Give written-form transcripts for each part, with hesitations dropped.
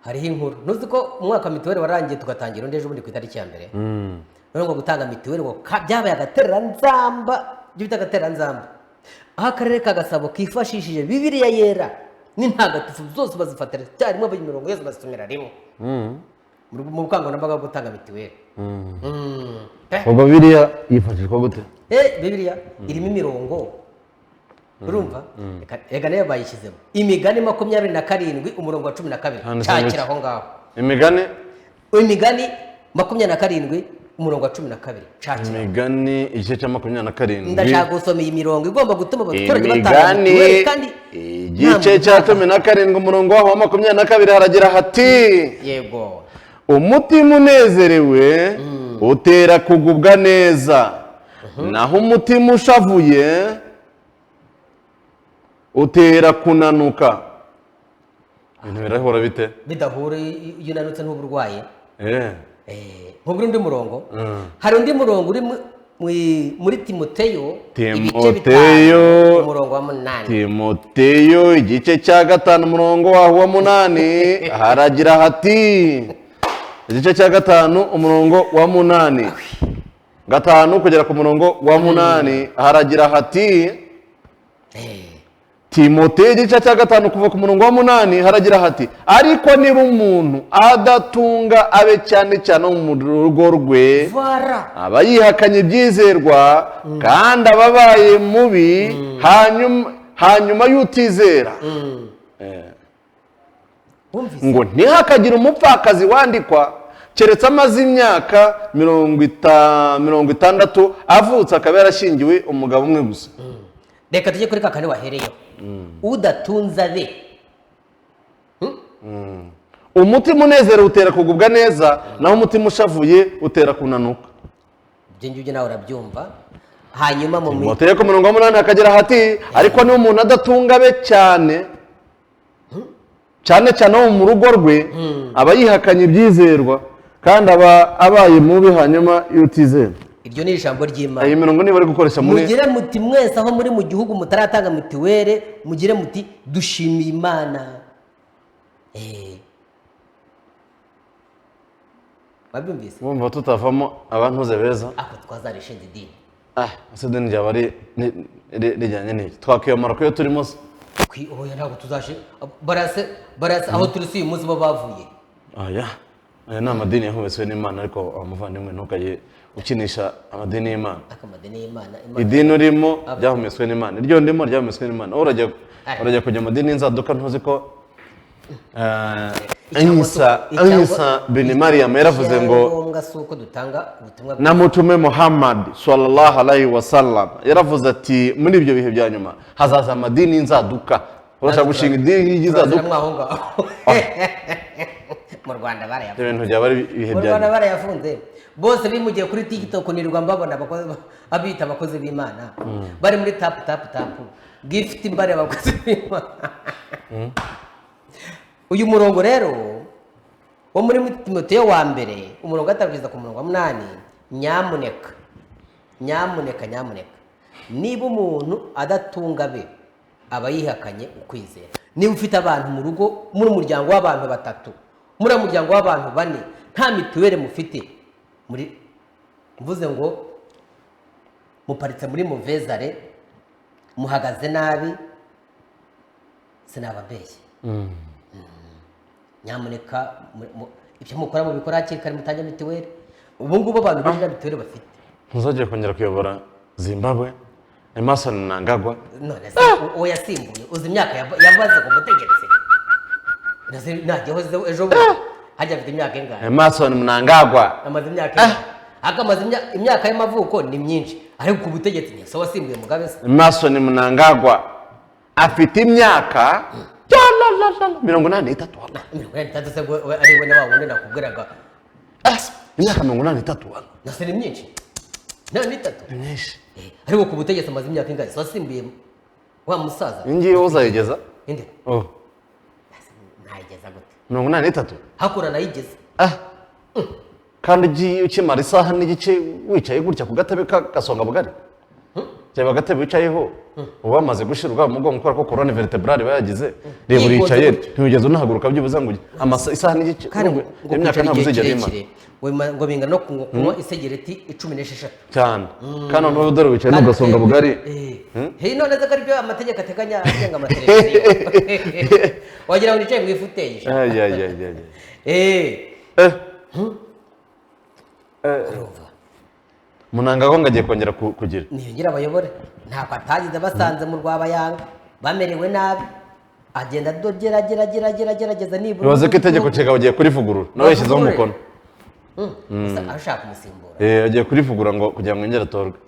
hariho inkuru nuzi ko umwaka mituweli warangiye tugatangira undi ejo bundi ku itariki ya mbere none ngo gutanga mituweli ngo byabaye agatereranzamba ibyo bita agatereranzamba aho akarere ka Gasabo kifashishije Bibiliya yera n'intagatifu zose bazifatira cyarimo imirongo yose bazisomera rimwe mu bukangurambaga bwo gutanga mituweli ubwo Bibiliya yifashishwa gute Bibiliya irimo imirongo urumva ega nayo bayishyizemo imigani 27 umurongo wa 12 cyakira aho ngaho imigani 27 umurongo wa 12 cyakira imigani igice cya 27 ndashaka gusoma iyi mirongo igomba gutuma abaturage batanga mituweli kandi igice cya 17 umurongo wa 22 haragira hati yego umutima unezerewe utera kugubwa neza naho umutima ushavuye utera kunanuka ibintu birahura bite bidahura iyo unanutse n'uburwaye nk'ubwo undi murongo hari undi murongo uri muri Timoteyo umurongo wa 8 Timoteyo igice cya 5 umurongo wa 8 haragira hati igice cya 5 umurongo wa 8 gatanu kugera ku murongo wa 8 haragira hati Timoteyo igice cya 5 kuva ku murongo wa 8 haragira hati ariko niba umuntu adatunga abe cyane cyane mu rugo rwe aba yihakanye ibyizerwa kandi ababaye mubi hanyuma y'utizera ngo ntihakagire umupfakazi wandikwa keretse amaze imyaka 60 avutse akaba yarashingiwe umugabo umwe gusa reka tujye kuri kakane wahereyeho udatunza be umutima unezero utera kugubwa neza naho umutima ushavuye utera kunanuka ibyo ngibyo nawe urabyumva hanyuma mu Timoteyo ku murongo wa 8 akagera hati ariko niba umuntu adatunga be cyane mu rugo rwe aba yihakanye ibyizerwa kandi aba abaye mubi hanyuma y'utizera iryo ni ijambo ry'Imana iyi mirongo niba ari gukoresha muri mugire muti mwese aho muri mu gihugu mutaratanga mituweli mugire muti dushimiye Imana wabyumvise bumva tutavamo abantuze beza ako twazarishinze idini asedeni ryaba rijyanye n'iki twakiyamara ko iyo turimo oya ntabwo tuzashe barase aho turi si uyu munsi bo bavuye aya ni amadini yahubetswe n'Imana ariko amuvandimwe ntukajye ukinisha amadini y'Imana idini urimo ryahumetswe n'Imana iryo ndimo ryahumetswe n'Imana urajya kujya mu dini y'inzaduka ntuzi ko Isa bin Maryam yaravuze ngo na mutume Muhammad sallallahu alaihi wasallam yaravuze ati muri ibyo bihe bya nyuma hazaza amadini y'inzaduka urashaka gushinga idini y'inzaduka mu Rwanda barayafunze ibintu byaba ari ibihe bya Rwanda barayafunze bose bimugiye kuri TikTok nirwa mbabona abita abakozi b'Imana bari muri tap gift imbare abakozi b'Imana uyu murongo rero wo muri Timoteyo wa mbere umurongo wa 3 kugeza ku murongo wa 8 nyamuneka niba umuntu adatunga be aba yihakanye ukwizera niba ufite abantu mu rugo muri umuryango w'abantu 3 muri umuryango w'abantu 4 nta mituweli mufite muri mvuze ngo muparitse muri muvezare muhagaze nabi sinababeshye nyamuneka ibyo mukora mu bikora hakiri kare mutange mituweli ubu ngubu abantu benshi mituweli bafite ntuzajye kongera kuyobora Zimbabwe Emerson Mnangagwa none se uwo yasimbuye uzi imyaka yamaze ku butegetsi nagiye ejo hajya afite imyaka ingahe Emerson Mnangagwa amaze imyaka akamaze imyaka y'amavuko ni myinshi ariko ku butegetsi ni so wasimbuye Mugabe se Emerson Mnangagwa afite imyaka 83 se ari we n'abawundi nakubwiraga imyaka 83 nase ni myinshi ni myinshi ariko ku butegetsi amaze imyaka ingahe so wasimbuye wa musaza ingiye uzayigeza inde nayigeza gute 83 hakura nayigeze kandi ukimara isaha n'igice wicaye gutya ku gatebe gasonga bugari reba agatebe wicayeho uba wamaze gushirwa mu mugongo kubera ko corone vertebrale bayagize reba uricaye ntiwigeze unahaguruka byibuze ngo isaha n'igice imyaka ntabwo uzigera imara ngo bingana no kunywa isegereti 16 cyane kandi noneho dore wicaye n'ugasonga bugari none ko ari byo amategeko ateganya agenga amateleviziyo wagira ngo nicaye mu ifuteye Munanga ko ngagiye kongera kugira niyongera abayobore ntabwo atagize basanze mu Rwabayanga bamerewe nabi agenda gerageza nibura bibaze ko itegeko nshinga bagiye kurivugurura nawe yashyizeho umukono ashaka umusimbura agiye kurivugura ngo kugira ngo yongere atorwe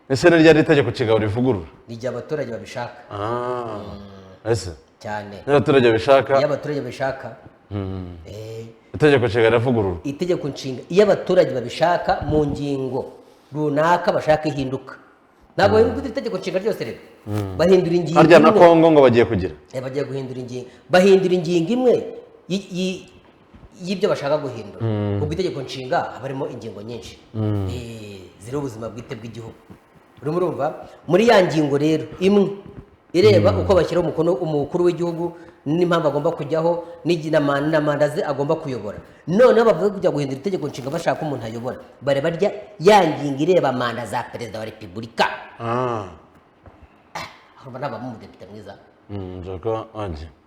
ese ni ryari itegeko nshinga rivugurura n'igihe abaturage babishaka ese cyane iyo abaturage babishaka itegeko nshinga riravugurura itegeko nshinga iyo abaturage babishaka mu ngingo runaka bashaka ihinduka ntabwo bahindura itegeko nshinga ryose rero bahindura ingingo harya na Kongo ngo bagiye kugira bagiye guhindura ingingo bahindura ingingo imwe y'ibyo bashaka guhindura ubwo itegeko nshinga haba harimo ingingo nyinshi ziriho ubuzima bwite bw'igihugu urimo urumva muri ya ngingo rero imwe ireba uko bashyiraho umukono umukuru w'igihugu n'impamvu agomba kujyaho na manda ze agomba kuyobora noneho bavuga kujya guhindura itegeko nshinga bashaka umuntu ayobora bareba ya ngingo ireba manda za perezida wa repubulika urumva ntabamo umudepite mwiza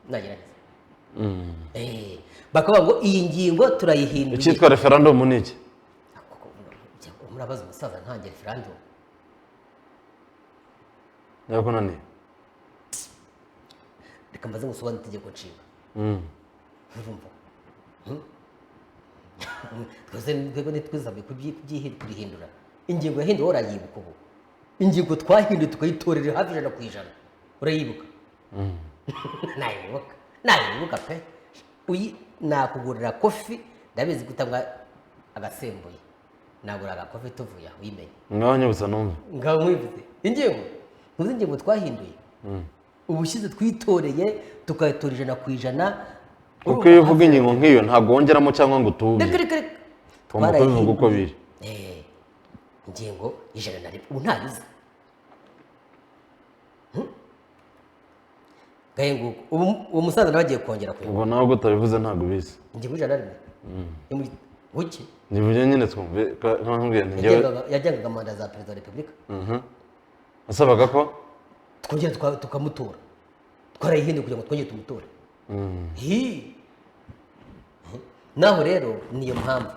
nagerageza bakavuga ngo iyi ngingo turayihinduye icyitwa referandumu ni iki murabaza umusaza ntange referandumu yakunaniye reka mbaze ngusobanure itegeko nshinga urumva twese ntitwizabe kurihindura ingingo yahinduwe urayibuka ubu ingingo twahinduye tukayitorera hafi 100% urayibuka nayibuka pe nakugurira kofi ndabizi gutanga agasembuye nagura agakofi tuvuye aho wimenye ngaho nyibutsa numva ngaho mwivuze ingingo twahinduye ubushize twitoreye tukayitora 100%. Uko iyo uvuga ingingo nk'iyo ntabwo wongeramo cyangwa ngo utuye reka tumukubivuga uko biri ingingo 100 ubu ntayiza gahenguko uwo musaza nawe agiye kongera kuyo ubwo nawe utabivuze ntabwo bizi ingingo 100 buki nivuye nyine twumve nkambwiye yajyangaga manda za perezida wa repubulika asabaga ko twongera tukamutora twarayihinduye kugira ngo twongere tumutora naho rero niyo mpamvu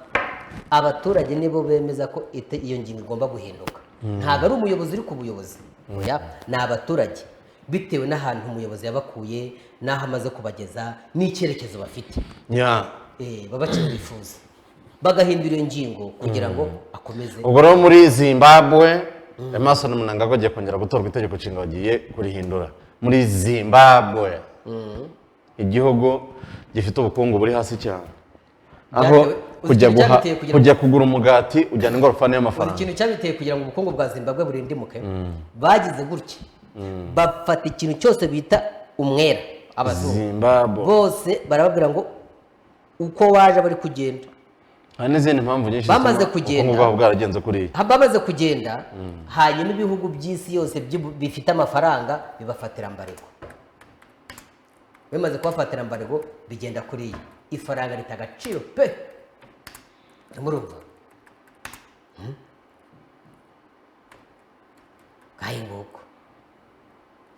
abaturage nibo bemeza ko iyo ngingo igomba guhinduka ntabwo ari umuyobozi uri ku buyobozi ni abaturage bitewe n'ahantu umuyobozi yabakuye n'aho amaze kubageza n'icyerekezo bafite baba bifuza bagahindura iyo ngingo kugira ngo akomeze ubwo rero muri Zimbabwe Emerson Mnangagwa agiye kongera gutorwa itegeko nshinga bagiye kurihindura muri Zimbabwe igihugu gifite ubukungu buri hasi cyane aho kujya kugura umugati ujyana ingorofani y'amafaranga ikintu cyabiteye kugira ngo ubukungu bwa Zimbabwe burindimuke bagize gutya bafata ikintu cyose bita umwera abazungu bose barababwira ngo uko waje bari kugenda hari n'izindi mpamvu nyinshi bamaze kugenda bwabo bwaragenze kuri bamaze kugenda hanyuma ibihugu by'isi yose bifite amafaranga bibafatira mbarego bimaze kubafatira mbarego bigenda kuri iyi ifaranga rita agaciro pe murumva ngaho nguko